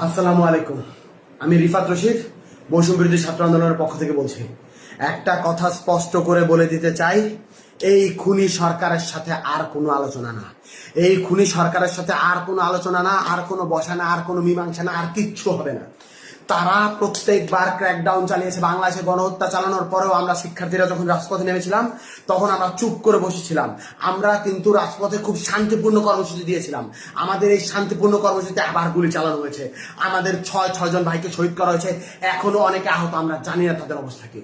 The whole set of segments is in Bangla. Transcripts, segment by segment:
আসসালামু আলাইকুম। আমি রিফাত রশিদ, বৈষম্য বিরোধী ছাত্র আন্দোলনের পক্ষ থেকে বলছি। একটা কথা স্পষ্ট করে বলে দিতে চাই, এই খুনি সরকারের সাথে আর কোনো আলোচনা না। এই খুনি সরকারের সাথে আর কোনো আলোচনা না, আর কোনো বসা না, আর কোনো মীমাংসা না, আর কিচ্ছু হবে না। তারা প্রত্যেকবার ক্র্যাকডাউন চালিয়েছে। বাংলাদেশে গণহত্যা চালানোর পরেও আমরা শিক্ষার্থীরা যখন রাজপথে নেমেছিলাম তখন আমরা চুপ করে বসেছিলাম। আমরা কিন্তু রাজপথে খুব শান্তিপূর্ণ কর্মসূচি দিয়েছিলাম। আমাদের এই শান্তিপূর্ণ কর্মসূচিতে আবার গুলি চালানো হয়েছে। আমাদের ছয়জন ভাইকে শহীদ করা হয়েছে। এখনো অনেকে আহত, আমরা জানি না তাদের অবস্থা কি।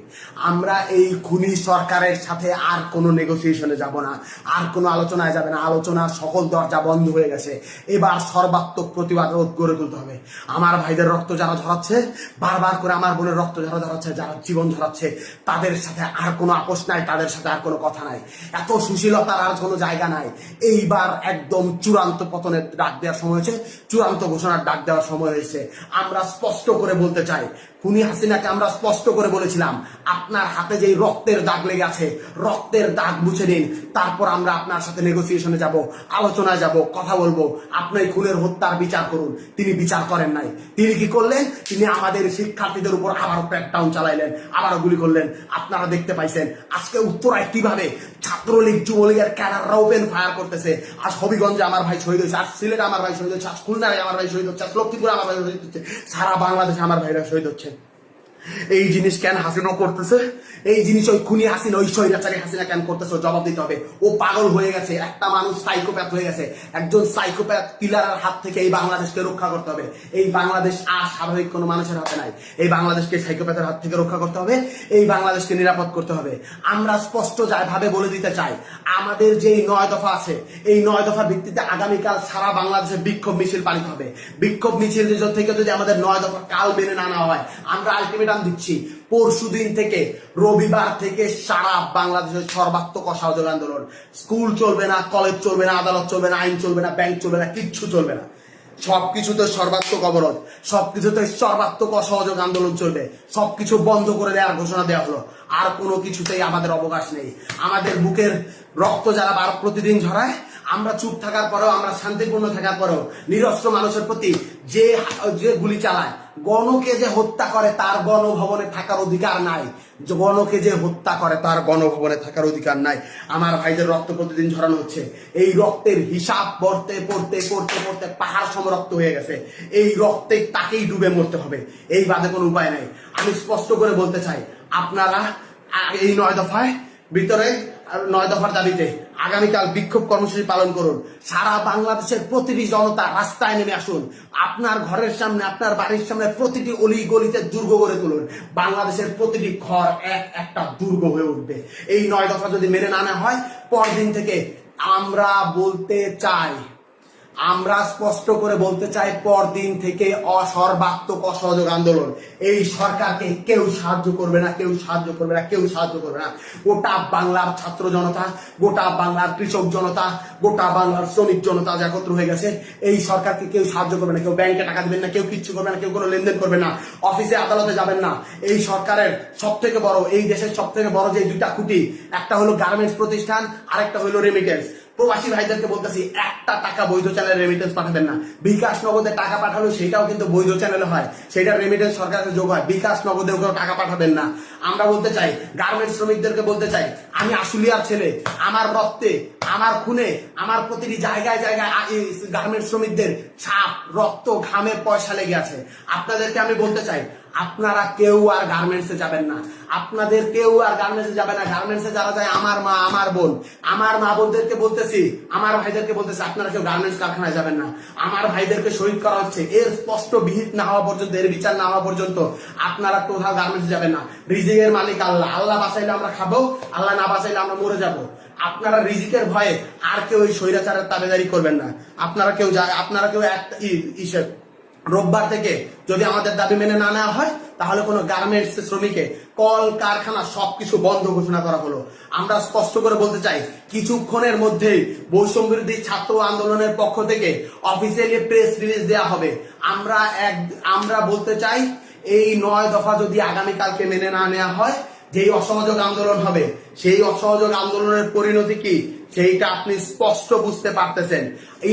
আমরা এই খুনি সরকারের সাথে আর কোনো নেগোসিয়েশনে যাব না, আর কোনো আলোচনায় যাবে না। আলোচনার সকল দরজা বন্ধ হয়ে গেছে। এবার সর্বাত্মক প্রতিবাদ রোধ গড়ে তুলতে হবে। আমার ভাইদের রক্ত যারা ঝরাচ্ছে, বারবার করে আমার বোনের রক্ত যারা ঝরাচ্ছে, যারা জীবন ঝরাচ্ছে, তাদের সাথে আর কোনো আপোষ নাই, তাদের সাথে আর কোনো কথা নাই। এত সুশীলতার আর কোনো জায়গা নাই। এইবার একদম চূড়ান্ত পতনের ডাক দেওয়ার সময় হয়েছে, চূড়ান্ত ঘোষণার ডাক দেওয়ার সময় হয়েছে। আমরা স্পষ্ট করে বলতে চাই, খুনি হাসিনাকে আমরা স্পষ্ট করে বলেছিলাম, আপনার হাতে যেই রক্তের দাগ লেগে আছে, রক্তের দাগ মুছে নিন, তারপর আমরা আপনার সাথে নেগোসিয়েশনে যাব, আলোচনায় যাব, কথা বলবো। আপনি খুনের হত্যার বিচার করুন। তিনি বিচার করেন নাই। তিনি কি করলেন? তিনি আমাদের শিক্ষার্থীদের উপর আবারও ক্র্যাকডাউন চালাইলেন, আবারও গুলি করলেন। আপনারা দেখতে পাইছেন আজকে উত্তরায় কিভাবে ছাত্রলীগ যুবলীগের ক্যাডাররা ওপেন ফায়ার করতেছে। আজ হবিগঞ্জে আমার ভাই শহীদ হয়েছে, আজ সিলেটে আমার ভাই শহীদ হচ্ছে, আজ খুলনায় আমার ভাই শহীদ হচ্ছে, আজ লক্ষ্মীপুরে আমার ভাই শহীদ হচ্ছে, সারা বাংলাদেশে আমার ভাইরা শহীদ হচ্ছে। এই জিনিস কেন হাসিনা করতেছে? এই জিনিস ওই খুনি হাসিনা, ওই স্বৈরাচারী হাসিনা কেন করতেছে? জবাব দিতে হবে। ও পাগল হয়ে গেছে, একটা মানুষ সাইকোপ্যাথ হয়ে গেছে। একজন সাইকোপ্যাথ কিলারের হাত থেকে এই বাংলাদেশকে রক্ষা করতে হবে। এই বাংলাদেশ আর স্বাভাবিক কোনো মানুষের হাতে নাই। এই বাংলাদেশকে সাইকোপ্যাথের হাত থেকে রক্ষা করতে হবে। এই বাংলাদেশকে নিরাপদ করতে হবে। আমরা স্পষ্ট ভাবে বলে দিতে চাই, আমাদের যেই 9 দফা আছে, এই 9 দফার ভিত্তিতে আগামীকাল সারা বাংলাদেশে বিক্ষোভ মিছিল পালিত হবে। বিক্ষোভ মিছিল থেকে যদি আমাদের 9 দফা কাল মেনে না নেওয়া হয়, আমরা আলটিমেটাম দিচ্ছি, পরশুদিন থেকে, রবিবার থেকে সারা বাংলাদেশের সর্বাত্মক অসহযোগ আন্দোলন। স্কুল চলবে না, কলেজ চলবে না, আদালত চলবে না, আইন চলবে না, ব্যাংক চলবে না, কিচ্ছু চলবে না। সবকিছুতে সর্বাত্মক অবরোধ, সবকিছুতে সর্বাত্মক অসহযোগ আন্দোলন চলবে। সবকিছু বন্ধ করে দেওয়ার ঘোষণা দেওয়া হলো। আর কোনো কিছুতেই আমাদের অবকাশ নেই। আমাদের বুকের রক্ত যারা প্রতিদিন ঝরায়, আমরা চুপ থাকার পরেও, আমরা শান্তিপূর্ণ থাকার পরেও নিরস্ত্র মানুষের প্রতি যে গুলি চালায়, গণকে যে হত্যা করে তার গণভবনে থাকার অধিকার নাই। গণকে যে হত্যা করে তার গণভবনে থাকার অধিকার নাই। আমার ভাইদের রক্ত প্রতিদিন ঝরানো হচ্ছে। এই রক্তের হিসাব পড়তে পড়তে পড়তে পড়তে পাহাড় সম রক্ত হয়ে গেছে। এই রক্তে তাকেই ডুবে মরতে হবে। এই বাদে কোনো উপায় নাই। আমি স্পষ্ট করে বলতে চাই, আপনারা এই 9 দফায় ভিতরে 9 দফার দাবিতে আগামীকাল বিক্ষোভ কর্মসূচি পালন করুন। সারা বাংলাদেশের প্রতিটি জনতা রাস্তায় নেমে আসুন। আপনার ঘরের সামনে, আপনার বাড়ির সামনে প্রতিটি অলি গলিতে দুর্গ গড়ে তুলুন। বাংলাদেশের প্রতিটি ঘর একটা দুর্গ হয়ে উঠবে। এই 9 দফা যদি মেনে না নেওয়া হয়, পরদিন থেকে আমরা বলতে চাই, আমরা স্পষ্ট করে বলতে চাই, পরদিন থেকে সর্বাত্মক অসহযোগ আন্দোলন। এই সরকারকে কেউ সাহায্য করবে না, কেউ সাহায্য করবে না, কেউ সাহায্য করবে না। গোটা বাংলার ছাত্র জনতা, গোটা বাংলার কৃষক জনতা, গোটা বাংলার শ্রমিক জনতা একত্র হয়ে গেছে। এই সরকারকে কেউ সাহায্য করবে না। কেউ ব্যাংকে টাকা দিবেন না, কেউ কিচ্ছু করবে না, কেউ কোনো লেনদেন করবে না, অফিসে আদালতে যাবেন না। এই সরকারের সব থেকে বড়, এই দেশের সব থেকে বড় যে 2টা খুঁটি, একটা হলো গার্মেন্টস প্রতিষ্ঠান, আরেকটা হলো রেমিটেন্স। প্রবাসী ভাইদেরকে বলতেছি, একটা টাকা বৈধ চ্যানেলে রেমিটেন্স পাঠাবেন না। বিকাশ নগদে টাকা পাঠালো, সেটাও কিন্তু বৈধ চ্যানেলে হয়, সেটা রেমিটেন্স সরকারের যোগ হয়। বিকাশ নগদেও কেউ টাকা পাঠাবেন না। আমরা বলতে চাই, গার্মেন্টস শ্রমিকদেরকে বলতে চাই, আমি আশুলিয়ার ছেলে, আমার রক্তে, আমার খুনে, আমার প্রতিটি জায়গায় জায়গায় গার্মেন্টস শ্রমিকদের ছাপ, রক্ত, ঘামের পয়সা লেগে আছে। আপনাদেরকে আমি বলতে চাই, আপনারা কেউ আর গার্মেন্টসে যাবেন না। আপনাদের কেউ আর গার্মেন্টসে যাবে না। গার্মেন্টসে যারা যায়, আমার মা, আমার বোন, আমার মা বোনদেরকে বলতেছি, আমার ভাইদেরকে বলতেছি, আপনারা কেউ গার্মেন্টস কারখানায় যাবেন না। আমার ভাইদেরকে শহীদ করা হচ্ছে, এর স্পষ্ট বিহিত না হওয়া পর্যন্ত, এর বিচার না হওয়া পর্যন্ত আপনারা কোথাও গার্মেন্টসে যাবেন না। রিজিকের মালিক আল্লাহ। আল্লাহ বাঁচাইলে আমরা খাবো, আল্লাহ না বাঁচাইলে আমরা মরে যাব। আপনারা রিজিকের ভয়ে আর কেউ এই স্বৈরাচারের তাবেদারি করবেন না। আপনারা কেউ একটা রোববার থেকে যদি আমাদের দাবি মেনে না নেওয়া হয়, তাহলে কোনো গার্মেন্টস শ্রমিকে কল কারখানা সবকিছু বন্ধ ঘোষণা করা হলো। আমরা স্পষ্ট করে বলতে চাই, কিছুক্ষণের মধ্যেই বৈষম্য বিরোধী ছাত্র আন্দোলনের পক্ষ থেকে অফিসিয়ালি প্রেস রিলিজ দেওয়া হবে। আমরা বলতে চাই, এই 9 দফা যদি আগামীকালকে মেনে না নেওয়া হয়, যেই অসহযোগ আন্দোলন হবে, সেই অসহযোগ আন্দোলনের পরিণতি কি সেইটা আপনি স্পষ্ট বুঝতে পারতেছেন।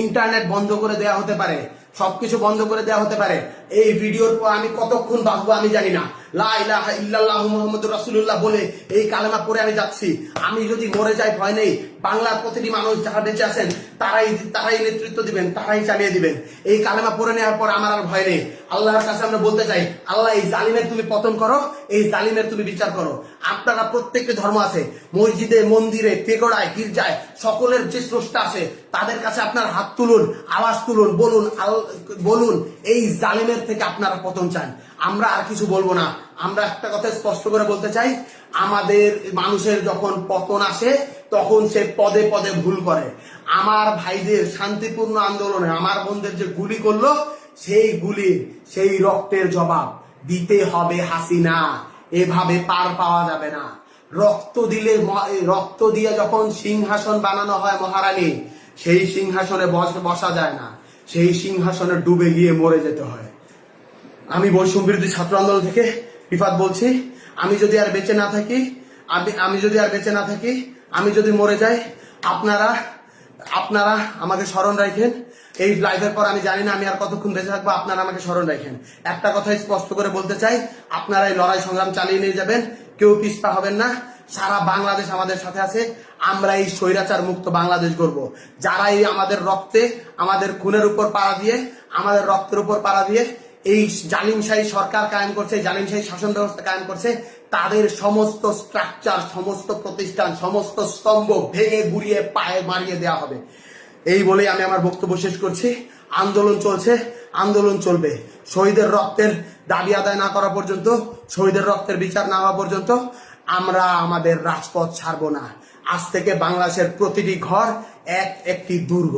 ইন্টারনেট বন্ধ করে দেওয়া হতে পারে, সবকিছু বন্ধ করে দেওয়া হতে পারে। এই ভিডিওর পর আমি কতক্ষণ বাঁচবো আমি জানি না। লা ইলাহা ইল্লাল্লাহু মুহাম্মাদুর রাসূলুল্লাহ বলে এই কালেমা পড়ে আমি যাচ্ছি। আমি যদি মরে যাই ভয় নেই, বাংলার প্রতিটি মানুষ যারা বেঁচে আছেন তারাই নেতৃত্ব দিবেন, তারাই চালিয়ে দিবেন। এই কালেমা পড়ে নেওয়ার পর আমার আর ভয় নেই। আল্লাহর কাছে আমরা বলতে চাই, আল্লাহ এই জালিমের তুমি পতন করো, এই জালিমের তুমি বিচার করো। আপনারা প্রত্যেকটি ধর্ম আছে, মসজিদে, মন্দিরে, পেগোড়ায়, গির্জায়, সকলের যে স্রষ্টা আছে তাদের কাছে আপনার হাত তুলুন, আওয়াজ তুলুন, বলুন এই জালিমের থেকে আপনারা পতন চান। আমরা আর কিছু বলবো না। আমরা একটা কথা স্পষ্ট করে বলতে চাই, আমাদের মানুষের যখন পতন আসে তখন সে পদে পদে ভুল করে। আমার ভাইদের শান্তিপূর্ণ আন্দোলনে আমার বোনদের যে গুলি করলো, সেই রক্তের জবাব দিতে হবে হাসিনা। এভাবে পার পাওয়া যাবে না। রক্ত দিয়ে যখন সিংহাসন বানানো হয় মহারানী, সেই সিংহাসনে বসা যায় না, সেই সিংহাসনে ডুবে গিয়ে মরে যেতে হয়। আমি বৈষম্য বিরোধী ছাত্র আন্দোলন থেকে রিফাত বলছি, আমি যদি আর বেঁচে না থাকি, আমি যদি মরে যাই, আপনারা আমাকে স্মরণ রাখেন। এই লাইভের পর আমি জানি না আমি আর কতক্ষণ বেঁচে থাকবো, আপনারা আমাকে স্মরণ রাখেন। একটা কথাই স্পষ্ট করে বলতে চাই, আপনারা এই লড়াই সংগ্রাম চালিয়ে নিয়ে যাবেন, কেউ পিছপা হবেন না। সারা বাংলাদেশ আমাদের সাথে আছে। আমরা এই স্বৈরাচার মুক্ত বাংলাদেশ গড়ব। যারা এই আমাদের রক্তে, আমাদের খুনের উপর পাড়া দিয়ে, আমাদের রক্তের উপর পাড়া দিয়ে এই জালিমশাহী সরকার কায়েম করছে, জালিমশাহী শাসন ব্যবস্থা কায়েম করছে, তাদের সমস্ত স্ট্রাকচার, সমস্ত প্রতিষ্ঠান, সমস্ত স্তম্ভ ভেঙে গুড়িয়ে পায়ে মারিয়ে দেওয়া হবে। এই বলেই আমি আমার বক্তব্য শেষ করছি। আন্দোলন চলছে, আন্দোলন চলবে। শহীদের রক্তের দাবি আদায় না করা পর্যন্ত, শহীদের রক্তের বিচার না হওয়া পর্যন্ত আমরা আমাদের রাজপথ ছাড়বো না। আজ থেকে বাংলাদেশের প্রতিটি ঘর একটি দুর্গ।